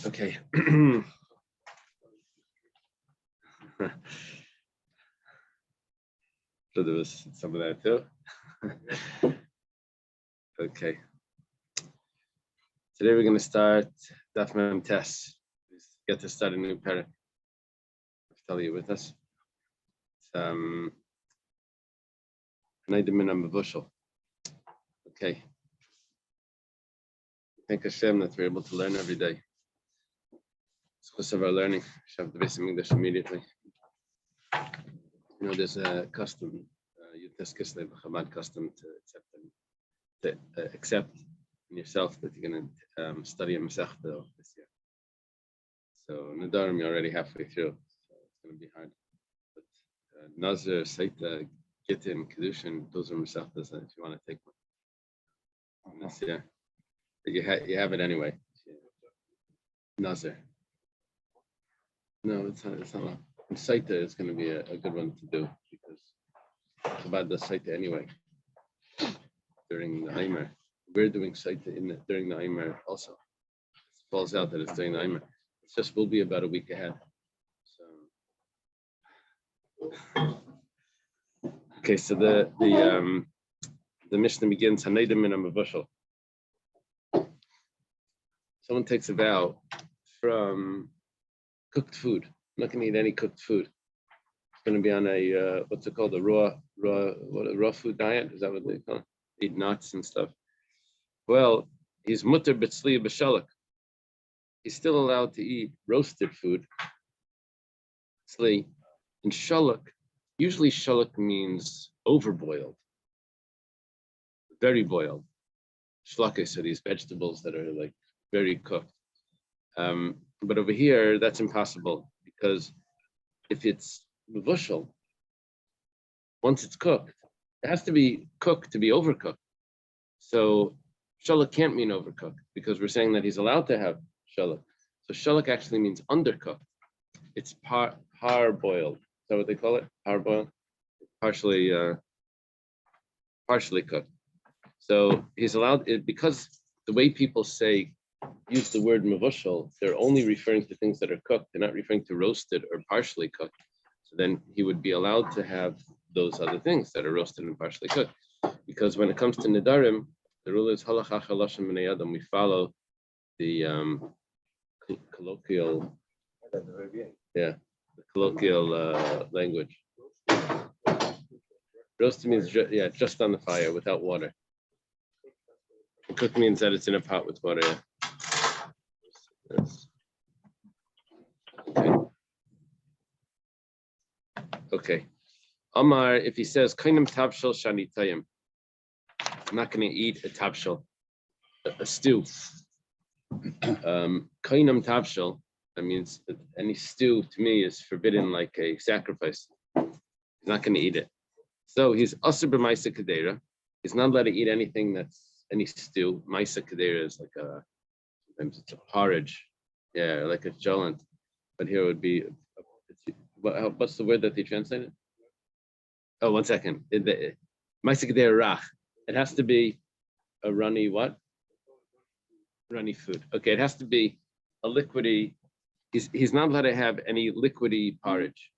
Okay. So there was some of that too. Okay. Today we're going to start Daf Mem Tes. Get to start a new parak. Tell you with us. Nedarim Daf. Okay. Thank Hashem that we're able to learn every day. It's because of our learning. We should have the basic English immediately. You know, there's a custom, Yutes Kislev Chabad custom to accept in yourself that you're going to study a Masechta this year. So Nedarim, you're already halfway through, so it's going to be hard. But Nazir, Saita, Gittin, Kedushin, those are Masechtas if you want to take one this year. But you have it anyway. Nazir. No, it's not. And Saita is going to be a good one to do because Chabad does Saita anyway during the Aimer. We're doing Saita during the Aimer also. It falls out that it's during the Aimer. It's just will be about a week ahead. So okay, so the Mishnah begins Hanedim min Amavushal. Someone takes a vow from cooked food. I'm not going to eat any cooked food. It's going to be on a what's it called, a raw food diet. Is that what they call it? Eat nuts and stuff. Well, he's mutter b'tzli b'shalak. He's still allowed to eat roasted food. Tzli and shalak. Usually shalak means overboiled, very boiled. Shlakis are these vegetables that are like very cooked. But over here, that's impossible because if it's mevushal, once it's cooked, it has to be cooked to be overcooked. So shalak can't mean overcooked because we're saying that he's allowed to have shalak. So shalak actually means undercooked. It's par-boiled. Is that what they call it? Par-boiled? Partially cooked. So he's allowed it because the way people use the word mevushal, they're only referring to things that are cooked. They're not referring to roasted or partially cooked. So then he would be allowed to have those other things that are roasted and partially cooked. Because when it comes to Nedarim, the rule is halachah halashim b'nei adam. We follow the colloquial language. Roasted means just on the fire without water. Cooked means that it's in a pot with water. Yes. Okay. Amar, if he says kainam tabshel shani tayim, I'm not going to eat a tabshel, a stew. Kainam tabshel, that means that any stew to me is forbidden like a sacrifice. He's not going to eat it. So he's asur b'maisa kedera. He's not allowed to eat anything that's any stew. Maisa kedera is like sometimes it's a porridge, like a jolant. But here it would be, what's the word that they translated? Oh, 1 second. Maisa kedera rach. It has to be a runny what? Runny food. Okay, it has to be a liquidy. He's not allowed to have any liquidy porridge,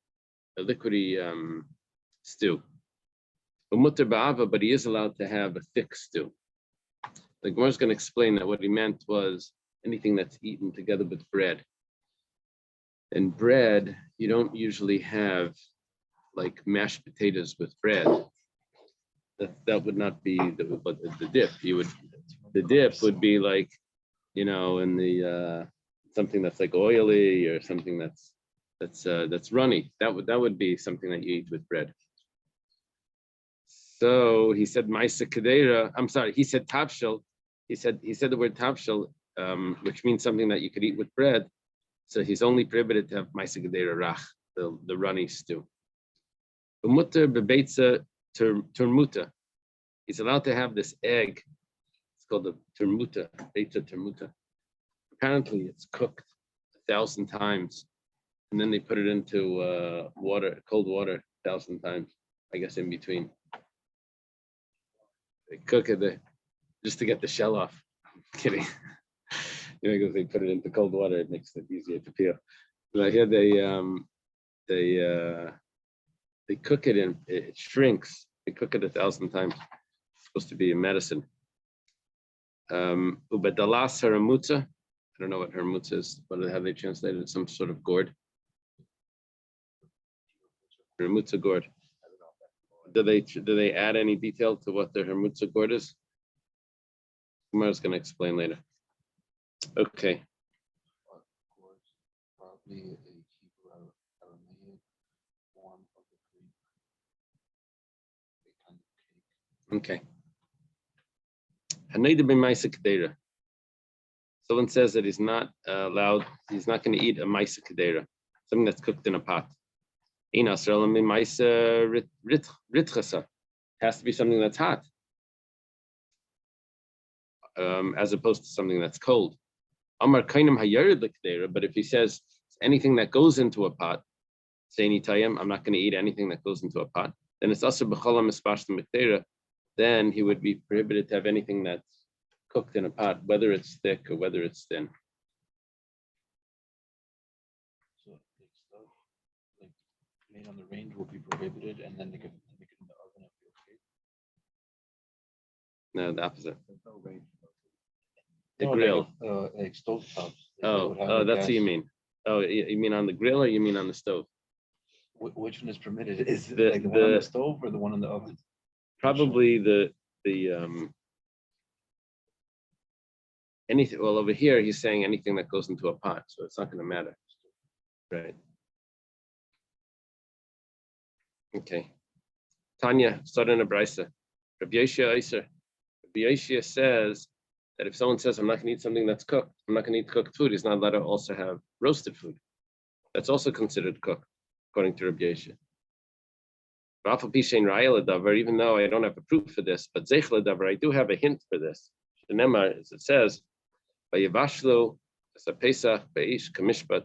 a liquidy stew. But he is allowed to have a thick stew. The Gemara is going to explain that what he meant was anything that's eaten together with bread. And bread, you don't usually have like mashed potatoes with bread. That would not be the dip. The dip would be like, in the something that's like oily or something that's runny. That would be something that you eat with bread. So he said Maisa Kedera. I'm sorry, he said Tavshel. He said the word Tavshel, which means something that you could eat with bread. So he's only prohibited to have Maisa Kedera Rach, the runny stew. Mutter bebeitza termuta. He's allowed to have this egg. It's called the termuta, beitza termuta. Apparently it's cooked 1,000 times. And then they put it into cold water 1,000 times, I guess in between. They cook it just to get the shell off. I'm kidding. because they put it into cold water, it makes it easier to peel. But I hear they cook it and it shrinks. They cook it 1,000 times. It's supposed to be a medicine. Ubedalas haramutza. I don't know what haramutza is, but how they translated it, some sort of gourd. Haramutza gourd. Do they add any detail to what the haramutza gourd is? Kumar is going to explain later. Okay. Probably a Hebrew Aramaic form of the Greek kind of cake. Okay. Haneda b'maisa kedera. Someone says that he's not allowed, he's not going to eat a maisa kedera, something that's cooked in a pot. It has to be something that's hot, as opposed to something that's cold. Amar kainam hayarid l'kedera, but if he says anything that goes into a pot, say anytime, I'm not going to eat anything that goes into a pot, then it's also b'cholam espashtem l'kedera. Then he would be prohibited to have anything that's cooked in a pot, whether it's thick or whether it's thin. So like stuff like made on the range will be prohibited, and then they could make it in the oven and be okay. No, the opposite. There's no range. The No, grill. like stove tops. Oh, that's what you mean. Oh, you mean on the grill or you mean on the stove? Which one is permitted? Is it The- like the one on the- the stove or the one in the oven? Probably the anything. Well, over here he's saying anything that goes into a pot, so it's not going to matter, right? Okay. Tanya, starting a brisa. Rabbi Yeshua says that if someone says, I'm not going to eat something that's cooked, I'm not going to eat cooked food, he's not allowed to also have roasted food. That's also considered cooked, according to Rabbi Yeshua. Even though I don't have a proof for this, but I do have a hint for this. As it says, Vayivashlu as a Pesach Beish Kamishpat,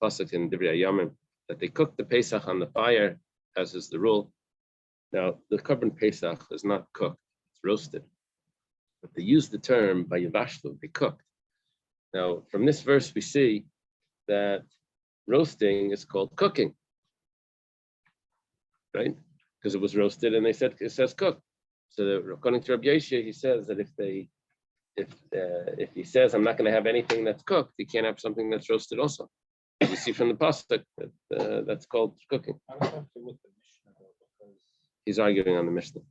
pasuk in Divrei Hayamim, that they cook the Pesach on the fire, as is the rule. Now, the Korban Pesach is not cooked; it's roasted. But they use the term Vayivashlu, they cooked. Now, from this verse, we see that roasting is called cooking, right? Because it was roasted, and they said it says cook. So, according to Rabbi Yeshua, he says that if he says I'm not going to have anything that's cooked, he can't have something that's roasted also. You see from the pasuk that that's called cooking. I was after with the Mishnah though, because He's arguing on the Mishnah.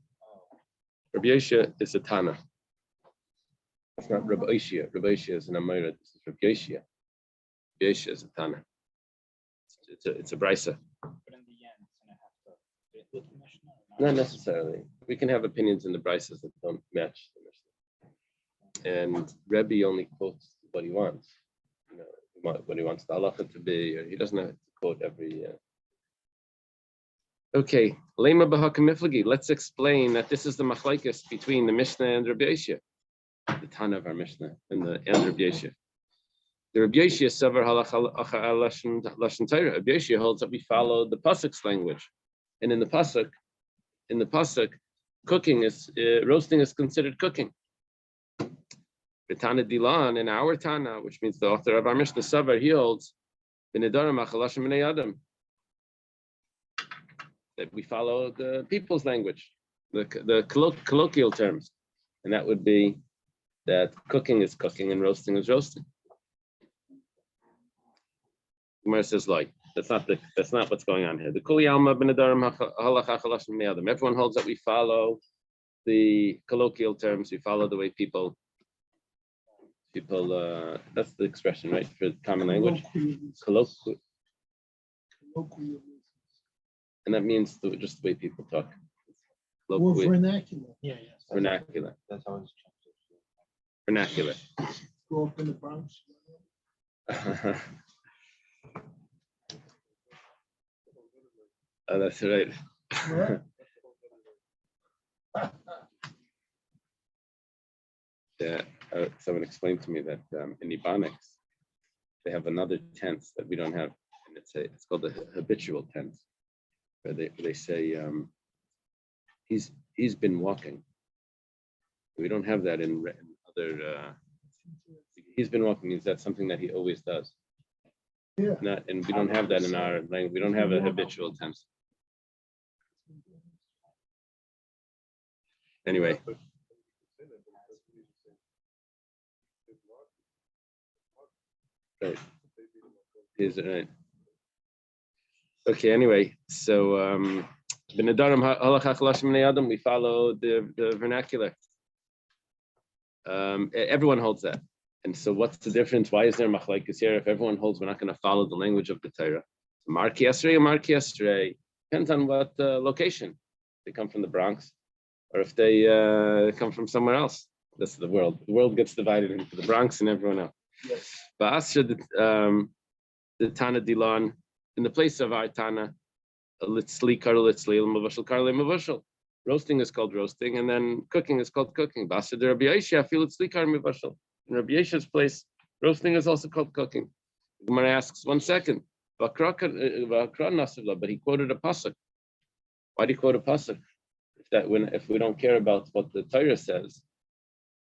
Rabbi Yeshua is a Tana. It's not Rabbi Yeshua. Rabbi Yeshua is an Amira. This is Rabbi Yeshua. Rabbi Yeshua is a Tana. It's a brisa. but in the end it's gonna have to fit with the Mishnah or Not necessarily. We can have opinions in the brisas that don't match the Mishnah. And Rebbe only quotes what he wants. You know, what he wants the halacha to be, or he doesn't have to quote every. Okay, lema b'hakam miflagi. Let's explain that this is the machlekes between the Mishnah and Rabbi Yeshua, the Tana of our Mishnah and Rabbi Yeshua. The Rabbi Yeshua savar halacha lashon Torah. Rabbi Yeshua holds that we follow the pasuk's language, and in the pasuk, cooking is roasting is considered cooking. The Tana Dilan in our Tana, which means the author of our Mishnah Savar, he holds Nedarim Daf that we follow the people's language, the colloquial terms, and that would be that cooking is cooking and roasting is roasting. Gemara says like that's not what's going on here. The Kuli Alma Nedarim everyone holds that we follow the colloquial terms. We follow the way people. That's the expression, right, for common language. Colloquial. And that means just the way people talk. Or vernacular. yeah. Vernacular. That's how it's changed. Vernacular. Grow up in the Bronx. Oh, that's right. Yeah, someone explained to me that in Ebonics, they have another tense that we don't have, and it's called the habitual tense, where they say he's been walking. We don't have that in other He's been walking. Means that's something that he always does. Yeah. And we don't have that in our language. We don't have a habitual tense. Anyway. Right. Is it right? Okay, anyway, so Nedarim Daf, we follow the vernacular. Everyone holds that. And so what's the difference? Why is there machlekes here? If everyone holds, we're not going to follow the language of the Torah. Marki Esrei or Marki Esrei depends on what location. They come from the Bronx, or if they come from somewhere else. That's the world. The world gets divided into the Bronx and everyone else. Yes. But Asher, the Tana Dilan, in the place of our Tana, roasting is called roasting, and then cooking is called cooking. In Rabbi Yesha's place, roasting is also called cooking. Gemara asks, 1 second, but he quoted a pasuk. Why do you quote a pasuk? If we don't care about what the Torah says,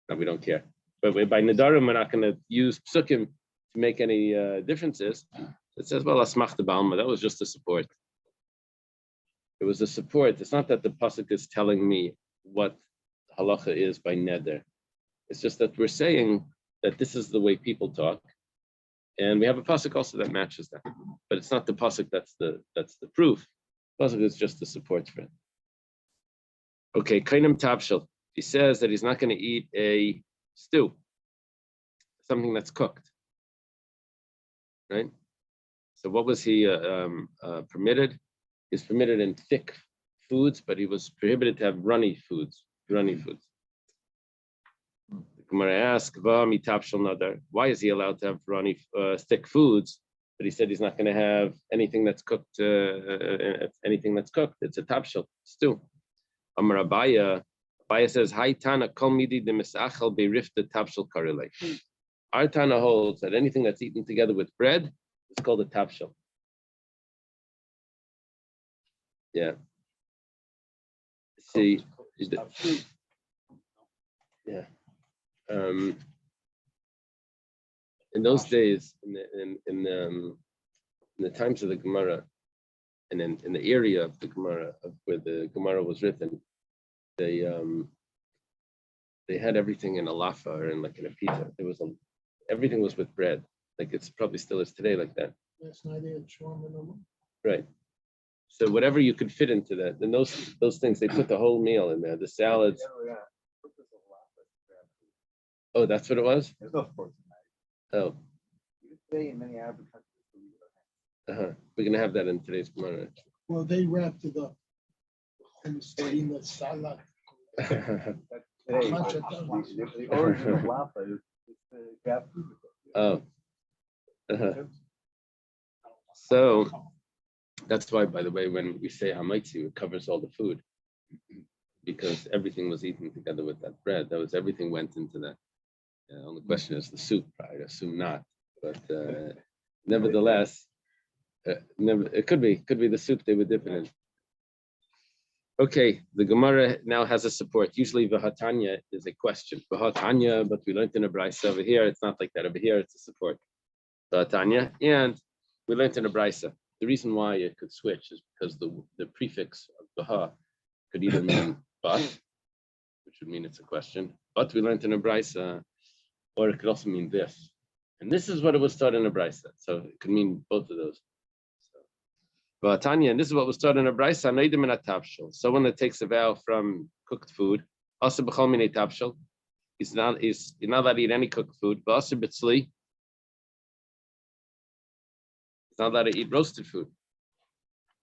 no, we don't care. But by Nedarim, we're not going to use psukim to make any differences. It says, well, asmach the balma. That was just a support. It was a support. It's not that the pasuk is telling me what halacha is by neder. It's just that we're saying that this is the way people talk, and we have a pasuk also that matches that. But it's not the pasuk that's the proof. Pasuk is just the support for it. Okay, kainam tabshel. He says that he's not going to eat a stew, something that's cooked, right? So what was he permitted? He's permitted in thick foods, but he was prohibited to have runny foods. The Gemara asks, why is he allowed to have runny, thick foods? But he said he's not going to have anything that's cooked. Anything that's cooked, it's a tabshel stew. Amar Abaya says, "Hi Tana, kol midi de misachal beirifta tabshel karilei." Our Tana holds that anything that's eaten together with bread is called a tabshel. Yeah. See, yeah. In those days, in the times of the Gemara, and in the area of the Gemara, of where the Gemara was written, they had everything in a lafa or in like in a pita. Everything was with bread, like it's probably still is today like that. Last night they had shawarma number. Right. So whatever you could fit into that, and those things, they put the whole meal in there, the salads. Oh, that's what it was? There's no sports Oh. tonight. Today in many Arab countries. We're gonna have that in today's Gemara. Well, they wrapped it up and in the salad. Today, the origin of lapa is crab food. Oh. So that's why, by the way, when we say hamaitzi, it covers all the food, because everything was eaten together with that bread. That was everything went into that. The only question is the soup. I assume not, but nevertheless, it could be the soup they would dip it in. Okay, the Gemara now has a support. Usually v'hatanya is a question. V'hatanya, but we learned in a brisa over here. It's not like that over here. It's a support. V'hatanya, and we learned in a brisa. The reason why it could switch is because the prefix of v'ha could either mean but, which would mean it's a question. But we learned in a brisa, or it could also mean this. And this is what it was taught in a brisa. So it could mean both of those. But Tanya, and this is what was taught in a brisa, noidim in a tabshel. Someone that takes a vow from cooked food, also b'chol minei tabshel, he's not allowed to eat any cooked food. But also b'tzli, he's not allowed to eat roasted food.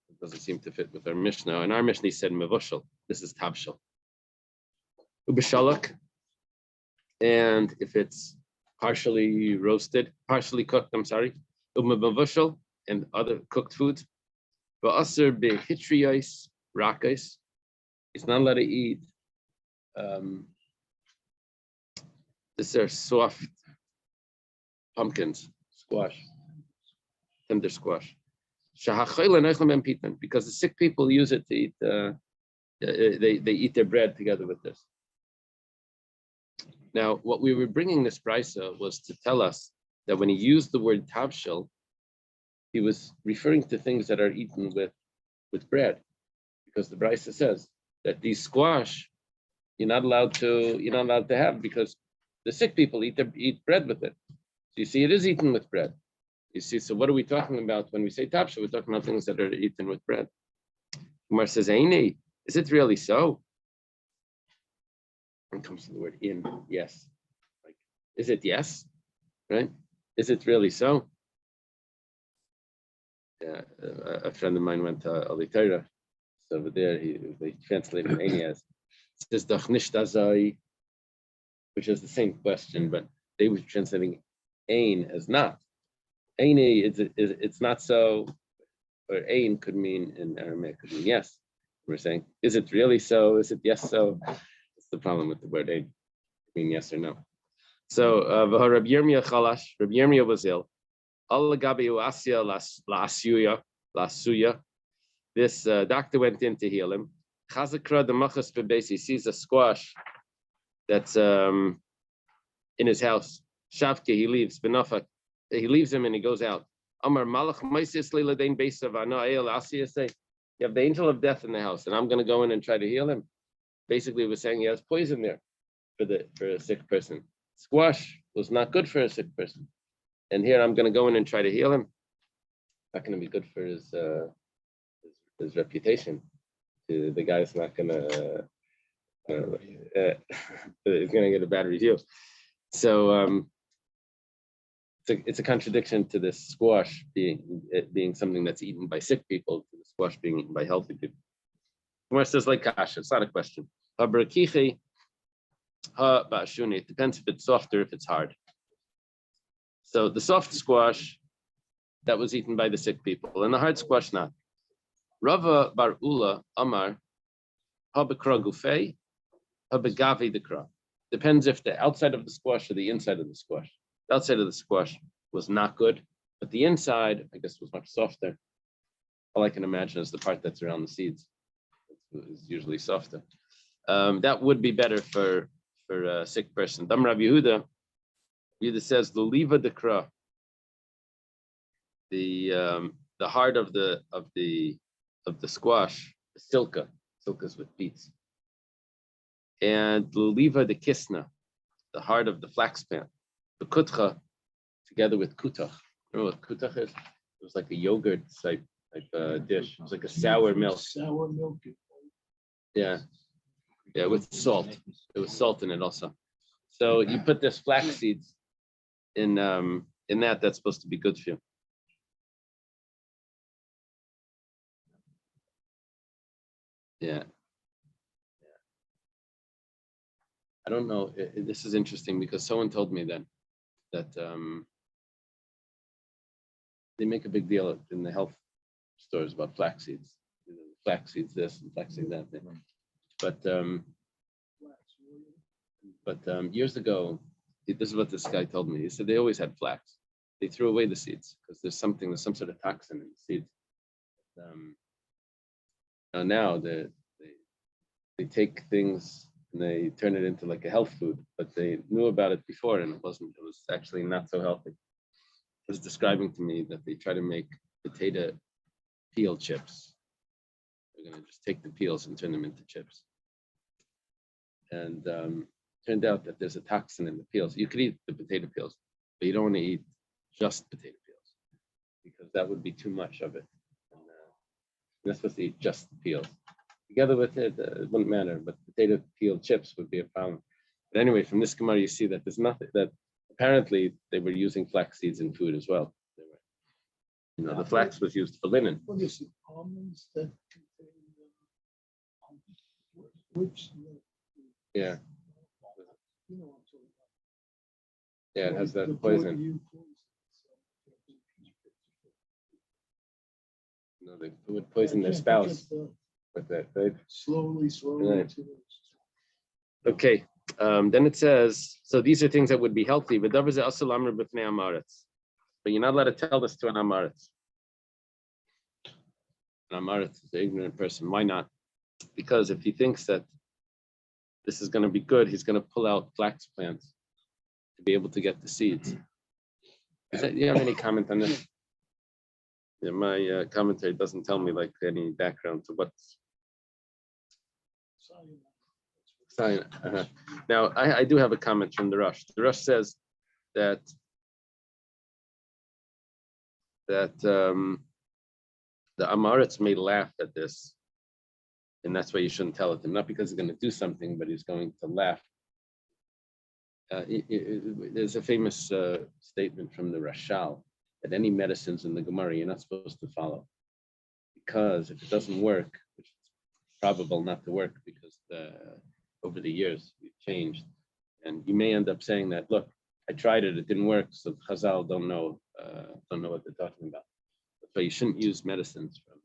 It doesn't seem to fit with our Mishnah. And our Mishnah said mevushel. This is tabshel. Ubishalak, and if it's partially cooked, mevushel, and other cooked foods. V'aser behitriyos rakos, he's not allowed to eat. These are soft pumpkins, squash, tender squash. Because the sick people use it to eat. They eat their bread together with this. Now, what we were bringing this brisa was to tell us that when he used the word tavshil, he was referring to things that are eaten with bread, because the brisa says that these squash you're not allowed to have, because the sick people eat bread with it. So you see, it is eaten with bread. You see, so what are we talking about when we say tavshil? We're talking about things that are eaten with bread. Umar says, "Aini, is it really so?" And comes to the word in, yes. Like, is it yes? Right? Is it really so? Yeah, a friend of mine went to Alitaira. So over there, they translated Aini as, it says "Doch nicht azai," which is the same question, but they were translating Ain as not. Aini, it's not so, or Ain could mean in Aramaic, could mean yes. We're saying, is it really so? Is it yes so? That's the problem with the word Ain, mean yes or no. So, Rabbi Yirmiyah Chalash, Rabbi Yirmiyah was ill. Allah Gabi Asya Lasuya. This doctor went in to heal him. Chazakra the Machas Bebesi sees a squash that's in his house. Shavke, he leaves. Benafak, he leaves him and he goes out. Amar Malach Maisis Leiladein Besav Ana El Asiya say, you have the angel of death in the house, and I'm going to go in and try to heal him. Basically, it was saying he has poison there for a sick person. Squash was not good for a sick person, and here I'm going to go in and try to heal him. Not going to be good for his reputation. The guy's not going to. He's going to get a bad review. So it's a contradiction to this squash being something that's eaten by sick people, to the squash being eaten by healthy people. Gemara says like kasha, it's not a question. It depends if it's soft or if it's hard. So the soft squash that was eaten by the sick people, and the hard squash not. Rava bar Ula Amar habekra gufei habegavi dekra. Depends if the outside of the squash or the inside of the squash. The outside of the squash was not good, but the inside, I guess, was much softer. All I can imagine is the part that's around the seeds. It's usually softer. That would be better for a sick person. Dam Rav Yehuda says luliva dekra. The heart of the squash, silkas with beets, and luliva de kisna, the heart of the flax plant, the kutcha, together with kutach. Remember what kutach is? It was like a yogurt type dish. It was like a sour milk. Sour milk. Yeah, with salt. There was salt in it also. So you put this flax seeds in that's supposed to be good for you. Yeah. I don't know. This is interesting because someone told me that they make a big deal in the health stores about flax seeds. Flax seeds this and flax seeds that. But years ago, this is what this guy told me. He said they always had flax. They threw away the seeds because there's some sort of toxin in the seeds. Now they take things and they turn it into like a health food, but they knew about it before and it was actually not so healthy. It was describing to me that they try to make potato peel chips. They're going to just take the peels and turn them into chips. And turned out that there's a toxin in the peels. You could eat the potato peels, but you don't want to eat just potato peels because that would be too much of it. And you're not supposed to eat just the peels. Together with it, it wouldn't matter, but potato peel chips would be a problem. But anyway, from this Gemara, you see that there's nothing that apparently they were using flax seeds in food as well. The flax was used for linen. What is it? Almonds that contain which? Yeah. You know what I'm talking about. Yeah, it has The that poison. They would poison their spouse with that, right? Slowly. Right. Okay. Then it says, so these are things that would be healthy, but you're not allowed to tell this to an Amaretz. An Amaretz is an ignorant person. Why not? Because if he thinks that this is going to be good. He's going to pull out flax plants to be able to get the seeds. Do you have any comment on this? Yeah, my commentary doesn't tell me like any background to what's sign. Now, I do have a comment from the Rush. The Rush says that the Amaretz may laugh at this, and that's why you shouldn't tell it to him. Not because he's going to do something, but he's going to laugh. There's a famous statement from the Rashal that any medicines in the Gemara you're not supposed to follow, because if it doesn't work, which is probable not to work because over the years we've changed, and you may end up saying that, look, I tried it, it didn't work, so Chazal don't know what they're talking about. So you shouldn't use medicines from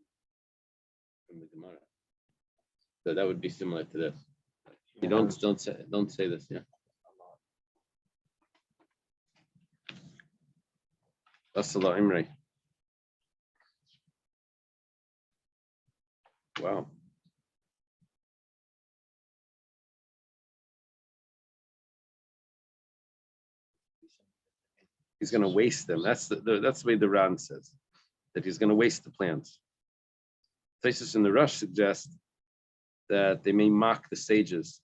the Gemara. So that would be similar to this. You don't say this, yeah. As-salam Imre. Wow. He's going to waste them. That's the way the Ran says, that he's going to waste the plants. Places in the Rush suggest that they may mock the sages,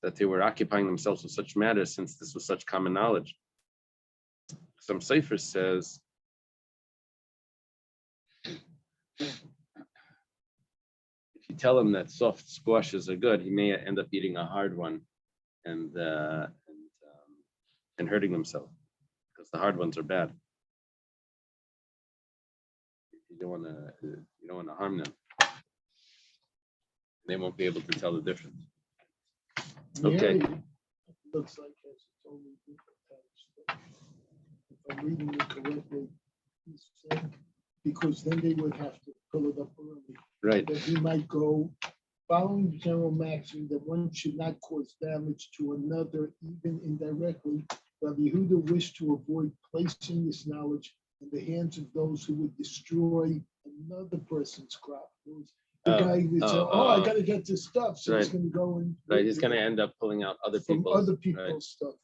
that they were occupying themselves with such matters since this was such common knowledge. Some Sefer says if you tell him that soft squashes are good, he may end up eating a hard one and hurting himself because the hard ones are bad. You don't want to harm them. They won't be able to tell the difference. Okay. It looks like it's a totally different text. If I'm reading it correctly, he said, because then they would have to pull it up early. Right. That he might go, following the general maxim that one should not cause damage to another, even indirectly. Rabbi Yehuda wished to avoid placing this knowledge in the hands of those who would destroy another person's crop. The guy would say, I got to get this stuff. So he's going to go and. Right, he's going to end up pulling out other people's stuff.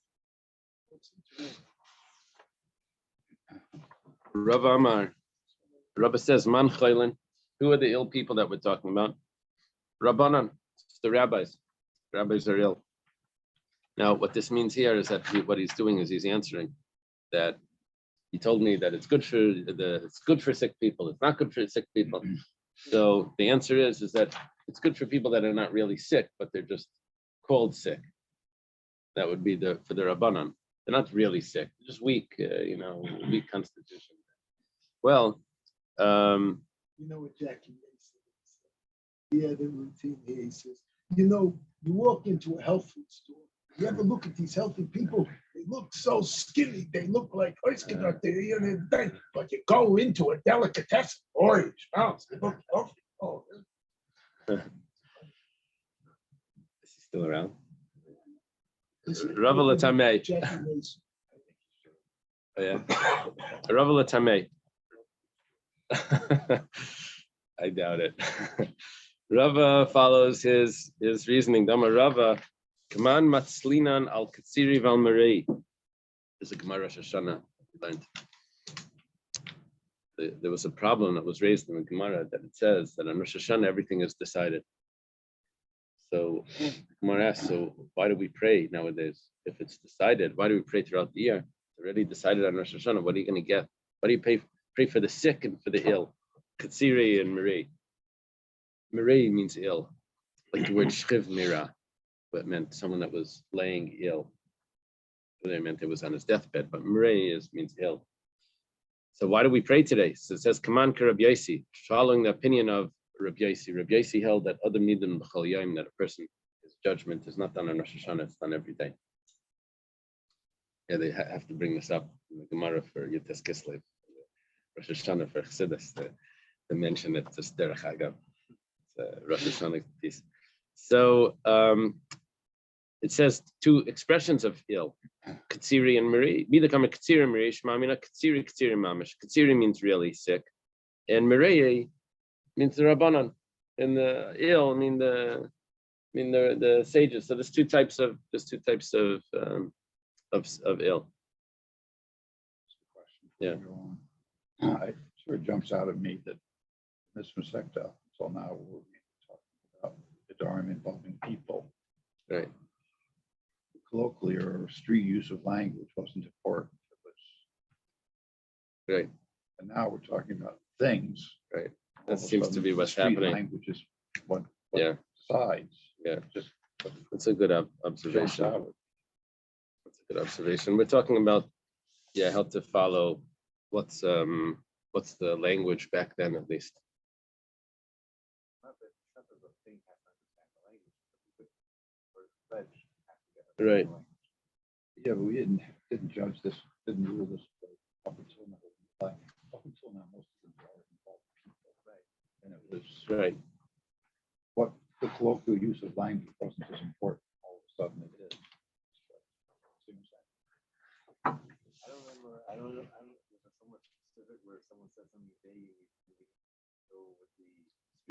Rav Amar. Rabbi says, Man Chaylin. Who are the ill people that we're talking about? Rabbanan. It's the rabbis. Rabbis are ill. Now, what this means here is that what he's doing is he's answering that he told me that it's good for sick people. It's not good for sick people. So the answer is that it's good for people that are not really sick, but they're just called sick. That would be for the Rabbanan. They're not really sick. They're just weak, weak constitution. Well, you know what Jackie says? He had a routine here. He says, you walk into a health food store. You ever look at these healthy people? They look so skinny. They look like but you go into a delicatessen, boy, smells. They look healthy. Oh, is he still around? Rav Latamei. Oh, yeah. Rav Latamei. I doubt it. Rava follows his reasoning. Dama Rava. Kaman matzlinan al katsiri val marei. There's a Gemara Rosh Hashanah learned. There was a problem that was raised in the Gemara that it says that on Rosh Hashanah everything is decided. So the Gemara asks, so why do we pray nowadays? If it's decided, why do we pray throughout the year? It's already decided on Rosh Hashanah. What are you going to get? What do you pray for the sick and for the ill? Katsiri and marei. Marei means ill, like the word shchiv mira. But meant someone that was laying ill. They meant it was on his deathbed, but Marei means ill. So why do we pray today? So it says, Kaman ka Rabbi Yosi, following the opinion of Rabbi Yosi. Rabbi Yosi held that Adam Nidim B'chol Yom, that a person, his judgment is not done on Rosh Hashanah, it's done every day. Yeah, they have to bring this up in the Gemara for Yites Kislev, Rosh Hashanah for Chassidus, to mention it, just derech agav. It's a Rosh Hashanah piece. So, it says two expressions of ill, katsiri and marei. Bidakam katsiri and marei, shmamina katsiri mamish. Katsiri means really sick, and marei means the rabbanan. And the ill, I mean the mean, the sages. So there's two types of ill. Yeah. It sure jumps out at me that this Masecta, until now, we're talking about Nedarim involving people. Right. Colloquially or street use of language wasn't important. Right. And now we're talking about things. Right. All That of a seems to sudden, be what's street happening. Language is what Yeah. decides. Yeah. Just That's a good jumps observation. out. That's a good observation. We're talking about, how to follow what's the language back then, at least. Right. Yeah, but we didn't judge this, didn't rule this up until now. Up until now, most of them are involved people, right? And it was Right. what the colloquial use of language wasn't as important. All of a sudden, it is. I don't remember. I don't know. There's somewhat specific where someone said something vague. Go with the.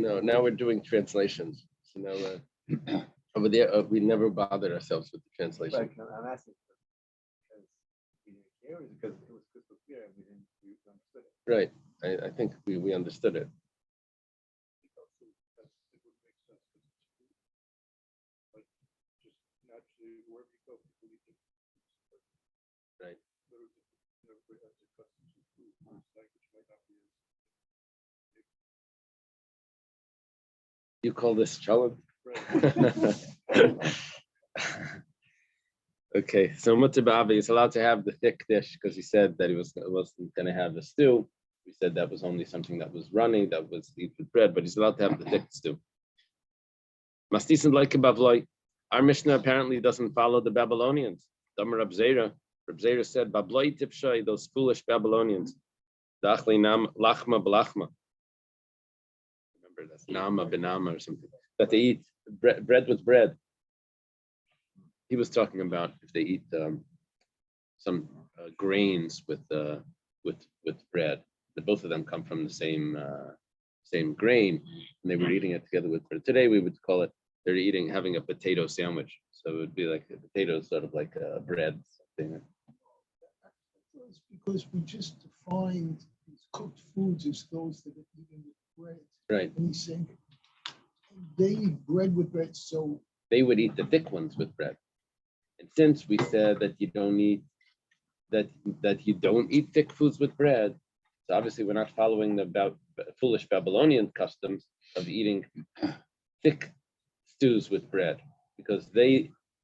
No, now we're doing translations. So now over there, we never bothered ourselves with the translation. Like, I'm asking because we didn't care, or because it was crystal clear and we understood it. Right. I think we understood it. Right. You call this challah? Okay, so Mutabavi is allowed to have the thick dish because he said that he wasn't going to have the stew. We said that was only something that was running, that was eat with bread, but he's allowed to have the thick stew. Mastisan like Bavloi. Our Mishnah apparently doesn't follow the Babylonians. Damar Rab Zera said, Babloi tipshai, those foolish Babylonians. Dachli nam lachma b'lachma. Remember that's nama benama or something. That they eat bread with bread. He was talking about if they eat some grains with bread. That both of them come from the same grain, and they were eating it together with bread. Today we would call it they're having a potato sandwich. So it would be like a potato, sort of like a bread something. It's because we just defined these cooked foods as those that are eaten with bread. Right. And he's saying they eat bread with bread, so they would eat the thick ones with bread. And since we said that you don't eat thick foods with bread, so obviously we're not following the foolish Babylonian customs of eating thick stews with bread, because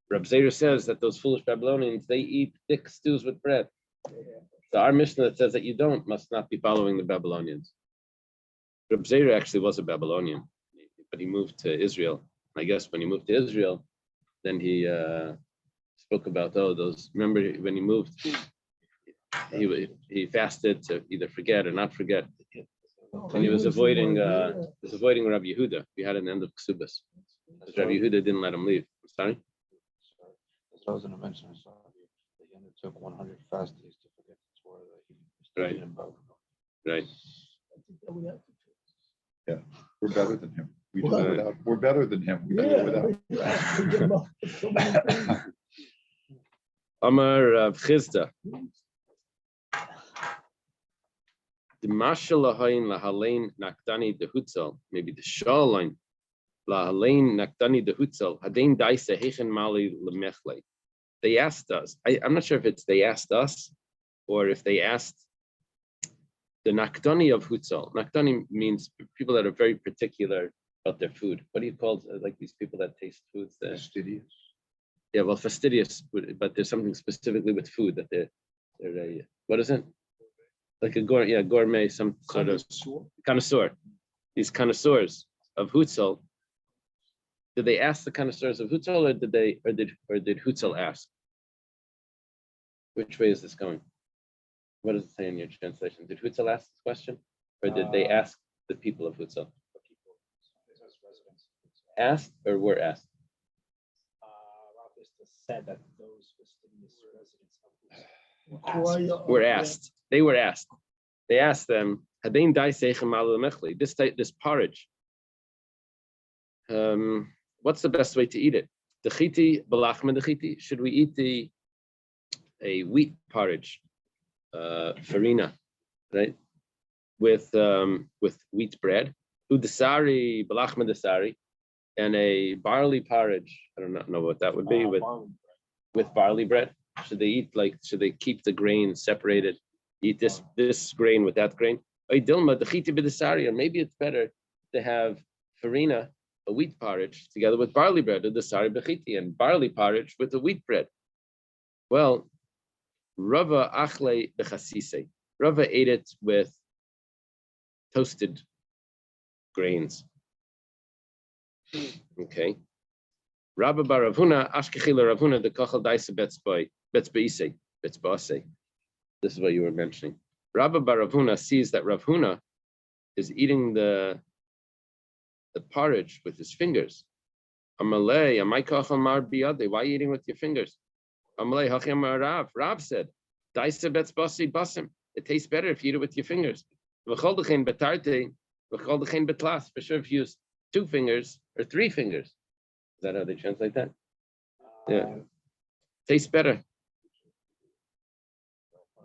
Rab Zera says that those foolish Babylonians, they eat thick stews with bread. So our Mishnah that says that you must not be following the Babylonians. Rab Zera actually was a Babylonian, but he moved to Israel. I guess when he moved to Israel, then he spoke about those. Remember when he moved, he fasted to either forget or not forget, and he was avoiding Rabbi Yehuda. We had an end of Ksubas. Rabbi Yehuda didn't let him leave. Sorry. As I was going to mention, I saw that he undertook 100 fast days to forget the Torah that he Right. studied in Babylon. Right. I think that would have to Yeah, we're better than him. We do Well, it without. We're better than him. We do it without. Amar Rav Chizda. The mashal lahain lahalein naktani dehutzal, maybe the shal line lahalein naktani dehutzal hadein daisa hechen mali lemechle. They asked us. I'm not sure if it's they asked us or if they asked the naktani of hutzal. Naktani means people that are very particular about their food. What do you call like these people that taste foods? Fastidious. Yeah, well, fastidious, but there's something specifically with food that they're what is it? Like a gourmet, some sort of connoisseur. These connoisseurs of hutzal. Did they ask the connoisseurs of hutzal, or did hutzal ask? Which way is this going? What does it say in your translation? Did hutzal ask this question, or did they ask the people of hutzal? Asked or were asked? Said that those fastidious residents of were asked. They were asked. They asked them, this porridge. what's the best way to eat it? Dechiti, balachma dechiti. Should we eat a wheat porridge, farina, right? With wheat bread, udasari, balachma dasari, and a barley porridge. I don't know what that would be with barley bread. Should they eat should they keep the grain separated? Eat this grain with that grain? Or maybe it's better to have farina, a wheat porridge, together with barley bread, or the sari bechiti, and barley porridge with the wheat bread. Well, Rava achle bechasise. Rava ate it with toasted grains. Okay. Rabba bar Ravhuna, Ashkechila Ravhuna, the Kachal Daisa Betzbeise. This is what you were mentioning. Rabba bar Ravhuna sees that Ravhuna is eating the porridge with his fingers. Amalei, Amai Kachal Mar Biyade, why are you eating with your fingers? Amalei, Hachem Rav. Rav said, Daisa Betzbasi Basim. It tastes better if you eat it with your fingers. V'choldechein betarte, v'choldechein betlas. For sure, if you use 2 fingers or 3 fingers. Is that how they translate that? Yeah. Tastes better.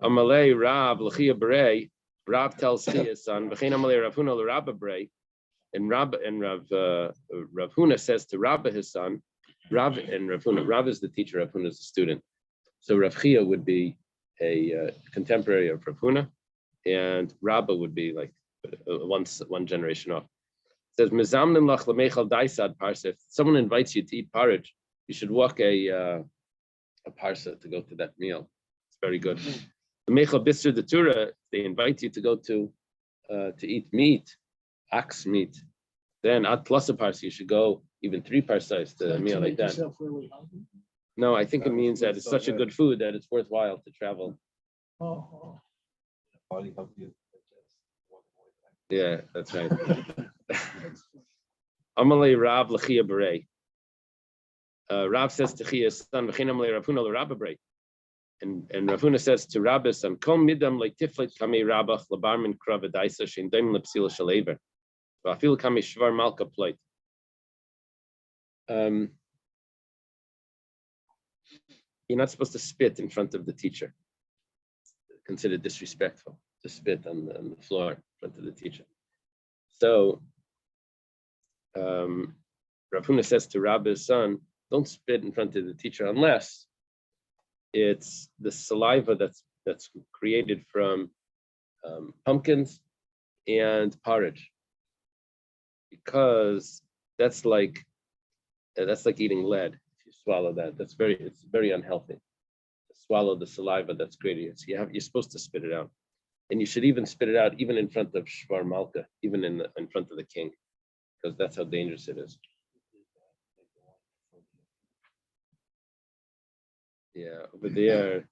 Amalei Rav L'chia Berei. Rav tells his son, V'chein Amalei Ravhuna l'Rabba Berei. And Ravhuna says to Rabba, his son, Rav and Ravhuna. Rav is the teacher, Ravhuna is the student. So Rav Chia would be a contemporary of Ravhuna, and Rabba would be like one generation off. It says, Mezamnim lach lemechal daisad parsa. If someone invites you to eat porridge, you should walk a parsa to go to that meal. It's very good. The mechal bisr the Torah, they invite you to go to eat meat, ox meat. Then at plus a parsa, you should go even 3 parsas to a meal like that. Really hungry? No, I think it means that it's such a good food that it's worthwhile to travel. Oh, Yeah, that's right. Amalei Rav L'chia Berei. Rav says to Chia's son, V'chein Amalei Ravhuna l'Rabba Berei. And Ravhuna says to Rabba's son, Kom midam le'tiflet kamei Rabbach l'barmin krav adaisa shein daim lepsila shalever. V'afil kamei shvar malka plate. You're not supposed to spit in front of the teacher. Considered disrespectful to spit on the floor in front of the teacher. So Ravhuna says to Rabba's son, don't spit in front of the teacher unless it's the saliva that's created from pumpkins and porridge, because that's like eating lead. If you swallow that, it's very unhealthy. Swallow the saliva that's created. So you're supposed to spit it out, and you should even spit it out even in front of Shvar Malka, even in front of the king, because that's how dangerous it is. Yeah, over there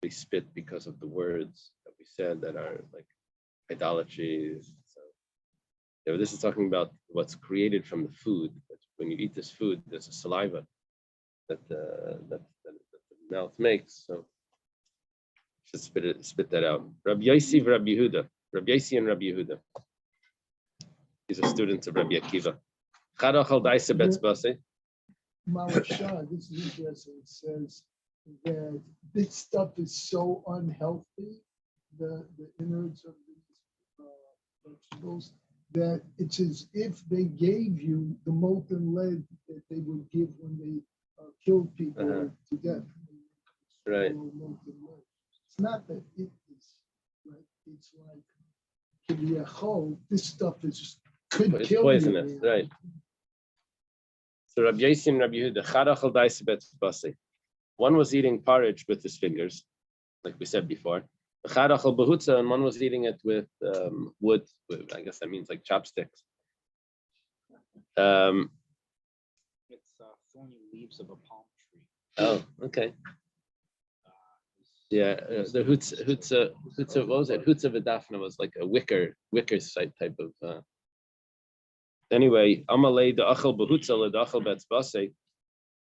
we spit because of the words that we said that are like idolatry. So yeah, this is talking about what's created from the food. When you eat this food, there's a saliva that the mouth makes. So should spit that out. Rabbi Yossi and Rabbi Yehuda. Rabbi Yossi and Rabbi Yehuda. These are students of Rabbi Akiva. Chadachal daisa betzbase. Marashah, this is interesting. It says that this stuff is so unhealthy, the innards of these vegetables, that it's as if they gave you the molten lead that they would give when they killed people to death. Right. It's not that it is, right? It's like this stuff is could kill poisonous, you. Right? So Rabbi Yossi and Rabbi Yehuda, Chadachal daisa betzbase. One was eating porridge with his fingers, like we said before. Chadachal behutza, and one was eating it with wood. I guess that means like chopsticks. It's thorny leaves of a palm tree. Oh, okay. Yeah, the hutza, what was it? Hutza v'dafna was like a wicker site type of. Anyway, Amalei the achel behutza the achel betzbase,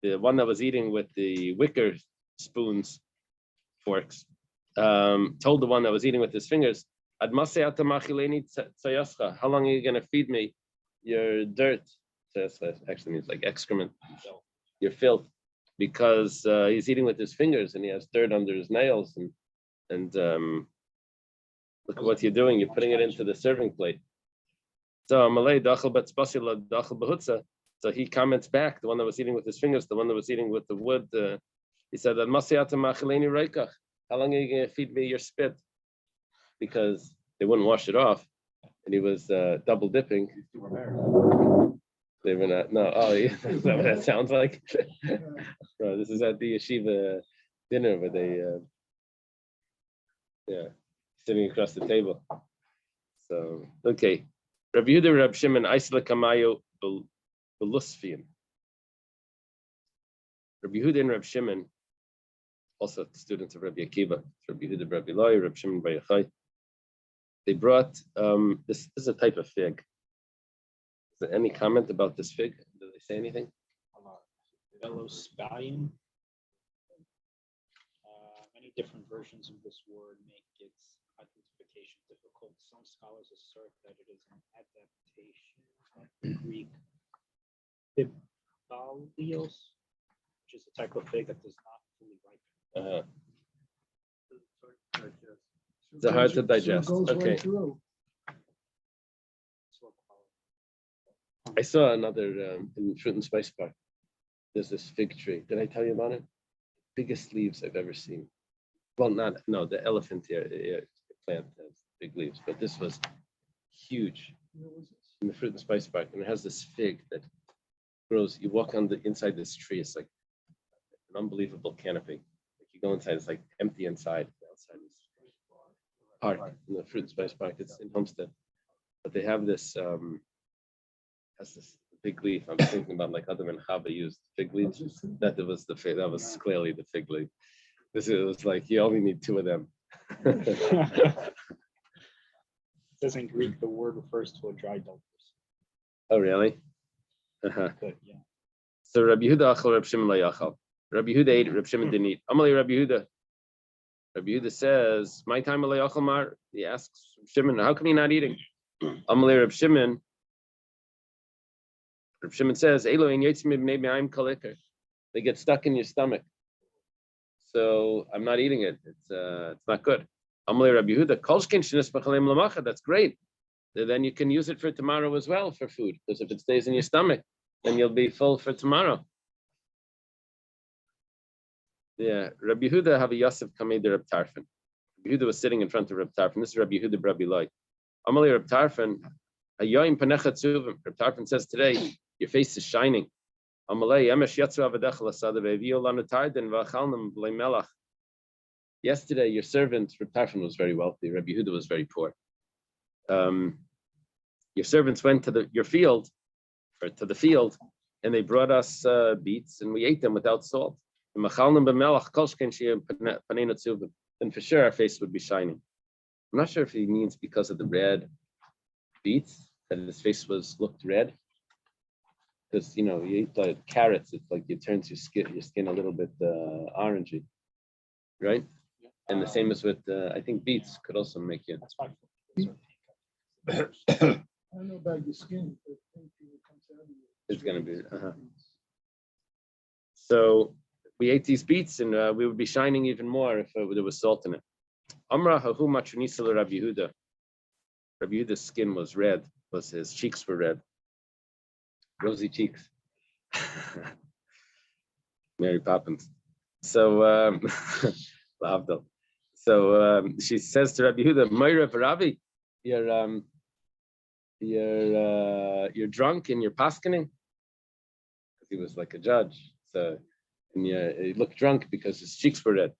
the one that was eating with the wicker spoons, forks, told the one that was eating with his fingers, Ad masei ata machileni tzayascha. How long are you going to feed me your dirt actually means like excrement. Your filth, because he's eating with his fingers and he has dirt under his nails and look at what you're doing. You're putting it into the serving plate. So Malay dachal batzbasila dachal bahutza. So he comments back, the one that was eating with his fingers, the one that was eating with the wood. He said, how long are you going to feed me your spit? Because they wouldn't wash it off. And he was double dipping. They were not, no, oh, yeah, is that what that sounds like? No, this is at the yeshiva dinner where they, sitting across the table. So, okay. Rabbi Yehuda, Rabbi Shimon, Isla Kamayo, Belusfian. Rabbi Yehuda and Rabbi Shimon, also students of Rabbi Akiva, Rabbi Yehuda, Rabbi Loi, Rabbi Shimon, Rabbi Yochai. They brought, this is a type of fig. Is there any comment about this fig? Do they say anything? Velospalium. Many different versions of this word make its identification difficult. Some scholars assert that it is an adaptation of the Greek Bibalios, which is a type of fig that does not fully ripen. It's hard to digest. So it goes Okay. right through. I saw another in Fruit and Spice Park. There's this fig tree. Did I tell you about it? Biggest leaves I've ever seen. Well, the elephant here plant has big leaves, but this was huge in the Fruit and Spice Park. And it has this fig that grows. You walk on the inside this tree, it's like an unbelievable canopy. Like you go inside, it's like empty inside. Outside is park in the Fruit and Spice Park. It's in Homestead. But they have this has this big leaf. I'm thinking about like Adam and Chava used fig leaves. That was the fig. That was clearly the fig leaf. This was like you only need 2 of them. It says in Greek the word refers to a dry dulcus. Oh really? Uh-huh. Good, yeah. So Rabbi Yehuda achal, Rabbi Shimon layachal. Rabbi Yehuda ate, Rabbi Shimon didn't eat. Amalei Rabbi Yehuda. Rabbi Yehuda says, "My time layachal mar." He asks Shimon, "How come you're not eating?" Amalei Rabbi Shimon. Rabbi Shimon says, "Eloin yotzim ibnei me'ayim kol iker." They get stuck in your stomach. So I'm not eating it. It's not good. Amalei Rabbi Yehuda, kol shkein shenis b'chalem lamacha. That's great. Then you can use it for tomorrow as well for food. Because if it stays in your stomach, then you'll be full for tomorrow. Yeah, Rabbi Yehuda have a Yosef Kamei de Rabbi Tarfon. Rabbi Yehuda was sitting in front of Rabbi Tarfon. This is Rabbi Yehuda Rabbi Loi. Amalei Rabbi Tarfon, hayoim panecha tzuvim. Rabbi Tarfon says today, your face is shining. Amalei emesh yatzu avadecha l'sada ve'evio lanu tarden v'achalnem b'lei melach. Yesterday, your servant, Rabbi Tarfon was very wealthy. Rabbi Yehuda was very poor. Your servants went to the field, and they brought us beets, and we ate them without salt. And for sure our face would be shining. I'm not sure if he means because of the red beets that his face looked red. Because you eat like carrots, it's like it turns your skin a little bit orangey, right? And the same as with I think beets could also make you. I don't know about your skin, but I think it comes out of you. It's gonna be. So we ate these beets, and we would be shining even more if there was salt in it. Amra hahu matrunisal Rabbi Yehuda. Rabbi Yehuda's skin was red. His cheeks were red, rosy cheeks. Mary Poppins. So Lavdal. So she says to Rabbi Yehuda, "Meirav Ravi, you're drunk in your paskening," because he was like a judge. So, and he looked drunk because his cheeks were red.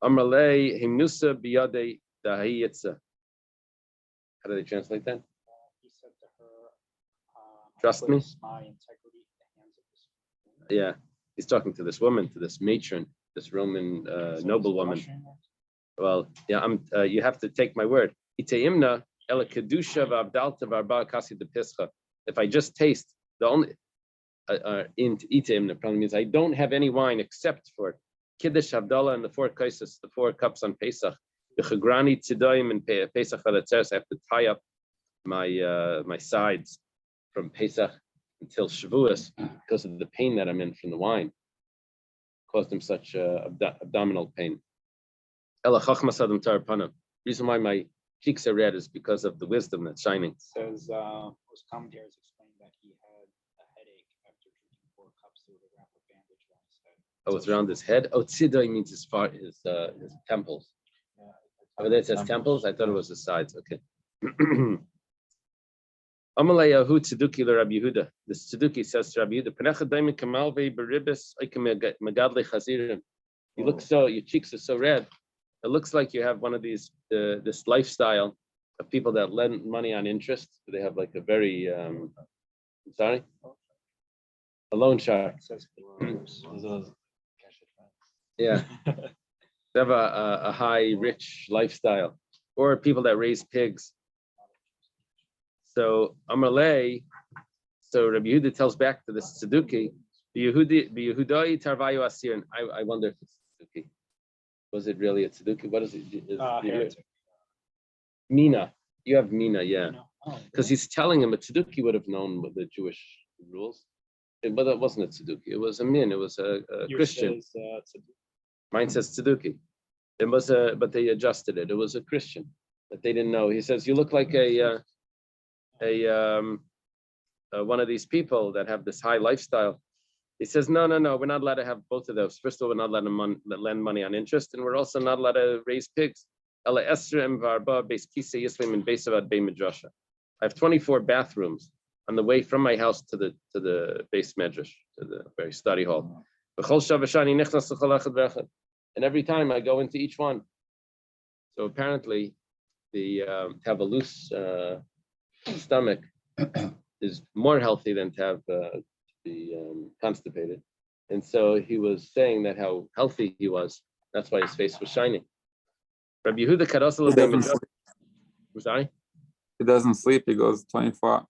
Amralei himnusa biyadei dahiyitza. How do they translate that? He said to her, Trust me. My integrity in the hands of this. Yeah, he's talking to this woman, to this matron, this Roman noblewoman. Well, yeah, you have to take my word. Iteimna ela kedusha v'avdalta v'arba kasi de pischa. If I just taste the only in iteimna probably means I don't have any wine except for kiddush havdalah and the 4 kaisos, the 4 cups on Pesach. The chagrani tzidoim and Pesach velatzeres. I have to tie up my sides from Pesach until Shavuos because of the pain that I'm in from the wine. Caused him such abdominal pain. Ela chachmas adam tar panav. Reason why my cheeks are red is because of the wisdom that's shining. Says, his commentaries explain that he had a headache after drinking 4 cups through the wrap of bandage around his head. Oh, it's around his head. Oh, tzidai means his temples. Oh, there it says temples. I thought it was his sides. Okay. Amalayahu Tzeduki le Rabbi Yehuda. The Tzeduki says to Rabbi Yehuda, "Penecha daimim kamalvei beribis oikem megadle chazirim." You look so, your cheeks are so red. It looks like you have one of these this lifestyle of people that lend money on interest. They have like a very sorry, a loan shark. Yeah, they have a high rich lifestyle, or people that raise pigs. So Amalei, so Rabbi Yehuda tells back to this Tzeduki, Yehudai Tarvayu Asirin. I wonder if it's Tzeduki. Was it really a Tzeduki? What is it? Mina. You have Mina, yeah. Because he's telling him a Tzeduki would have known the Jewish rules. But that wasn't a Tzeduki. It was a Min. It was a Christian. Mine says Tzeduki. It was but they adjusted it. It was a Christian that they didn't know. He says, you look like one of these people that have this high lifestyle. He says, no, we're not allowed to have both of those. First of all, we're not allowed to lend money on interest, and we're also not allowed to raise pigs. I have 24 bathrooms on the way from my house to the base medrash, to the very study hall. And every time I go into each one. So apparently, to have a loose stomach is more healthy than to have be constipated. And so he was saying that how healthy he was. That's why his face was shining. Rabbi Yehuda Kadosel. I'm sorry? He doesn't sleep. He goes 24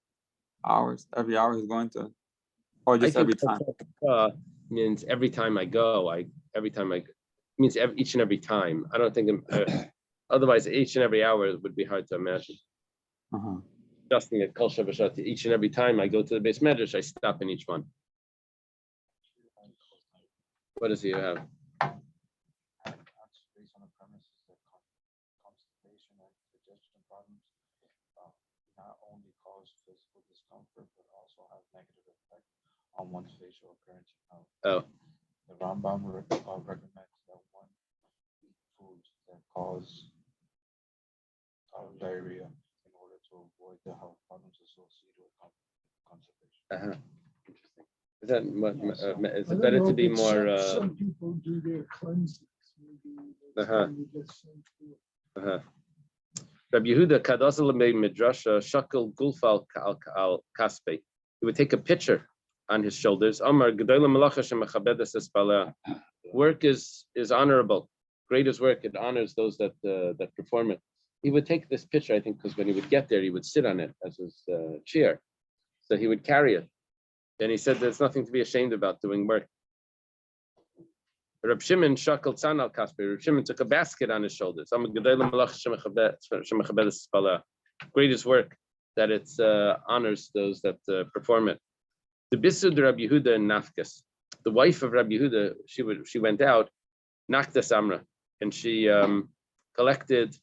hours. Every hour he's going to, or just every time. Means every time I go, means each and every time. I don't think, otherwise each and every hour would be hard to imagine. Adjusting at Kol Shavashat, each and every time I go to the base medrash, I stop in each one. What does he have? Based on the premises that constipation and digestion problems not only cause physical discomfort but also have negative effect on one's facial appearance and health. Oh. The Rambam recommends that one eat foods that cause diarrhea in order to avoid the health problems associated with constipation. Interesting. Is that is I it don't better know, to be but more? Some people do their cleansings. Maybe that's Uh-huh. when they get sent for. Rabbi Yehuda Kadosel Midrasha Shakal Gulfal al Kaspe. He would take a picture on his shoulders. Amar Gedola Malacha Shemachabeda Espala. Work is honorable. Greatest work, it honors those that perform it. He would take this picture, I think, because when he would get there, he would sit on it as his chair. So he would carry it. And he said there's nothing to be ashamed about doing work. Reb Shimon Shakal Tzan al Kaspe. Reb Shimon took a basket on his shoulders. Greatest work that it honors those that perform it. The Bisud Rabbi Yehuda and Nafkas. The wife of Rabbi Yehuda, she went out, Naktas Amra, and she collected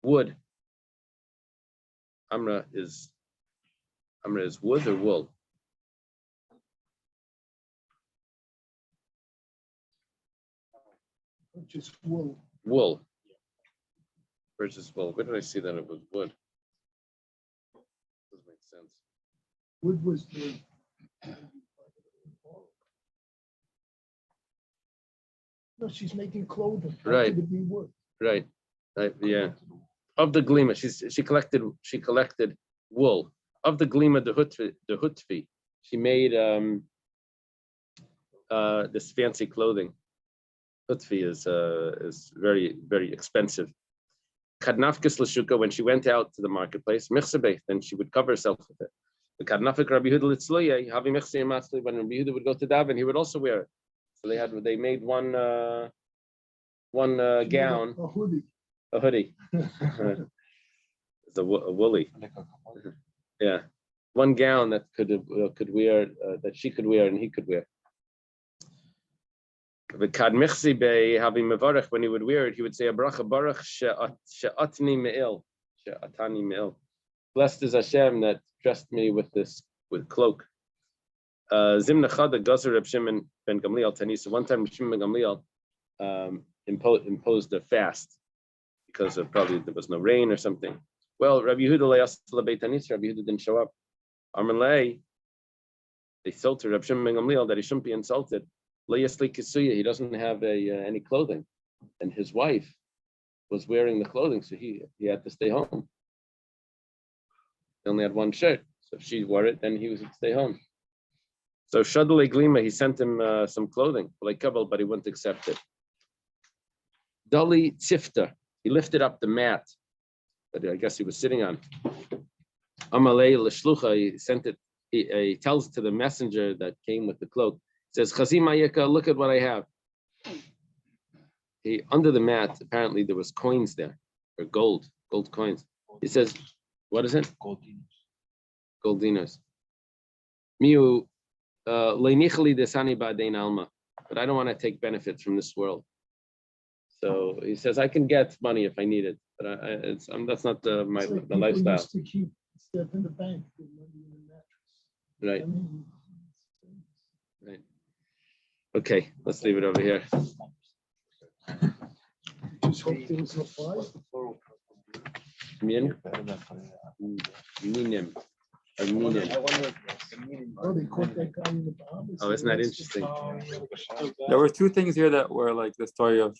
wood. Amra is wood or wool? Just wool. Wool. Versus wool. Where did I see that it was wood? Doesn't make sense. Wood was the. No, she's making clothing. How Right. could it be wood? Right. Yeah. Of the glima, she collected wool. Of the glima, the hutvi, she made this fancy clothing. Hutvi is very, very expensive. Kadnafkis l'shuka, when she went out to the marketplace, michsebeh, then she would cover herself with it. The kadnafik Rabbi Yehuda litzloye, havi michsei matzli, when Rabbi Yehuda would go to daven, he would also wear it. So they made one gown, A hoodie. a hoodie. It's a woolly. Yeah. one gown that could wear, that she could wear and he could wear. When he would wear it, he would say a bracha baruch she'atni me'il, she'atani me'il. Blessed is Hashem that dressed me with cloak. Zimna Chada Gazer Reb Shimon ben Gamliel Tanisa. One time Shimon ben Gamliel imposed a fast because of probably there was no rain or something. Well, Rabbi Yehuda Rabbi Yehuda didn't show up. Armalei, they told to Reb Shimon ben Gamliel that he shouldn't be insulted. He doesn't have any clothing, and his wife was wearing the clothing, so he had to stay home. He only had one shirt, so if she wore it, then he would stay home. So Shadle Glima, he sent him some clothing, like Kabul, but he wouldn't accept it. Dali Tifta, he lifted up the mat that I guess he was sitting on. Amalei L'shlucha, he sent it. He tells to the messenger that came with the cloak. Says, Chazim Ayeka, look at what I have. Under the mat, apparently there was coins there, or gold coins. He says, what is it? Gold dinars. Miu leinichli desani ba'dein alma, but I don't want to take benefits from this world. So he says, I can get money if I need it, but that's not the lifestyle. Used to keep stuff in the bank, the money in the mattress. Right. I mean, Right. Okay, let's leave it over here. just hope there was no fire. Min, minim, or minim. Oh, they caught that guy in the Bahamas. Oh, isn't that interesting? There were two things here that were like the story of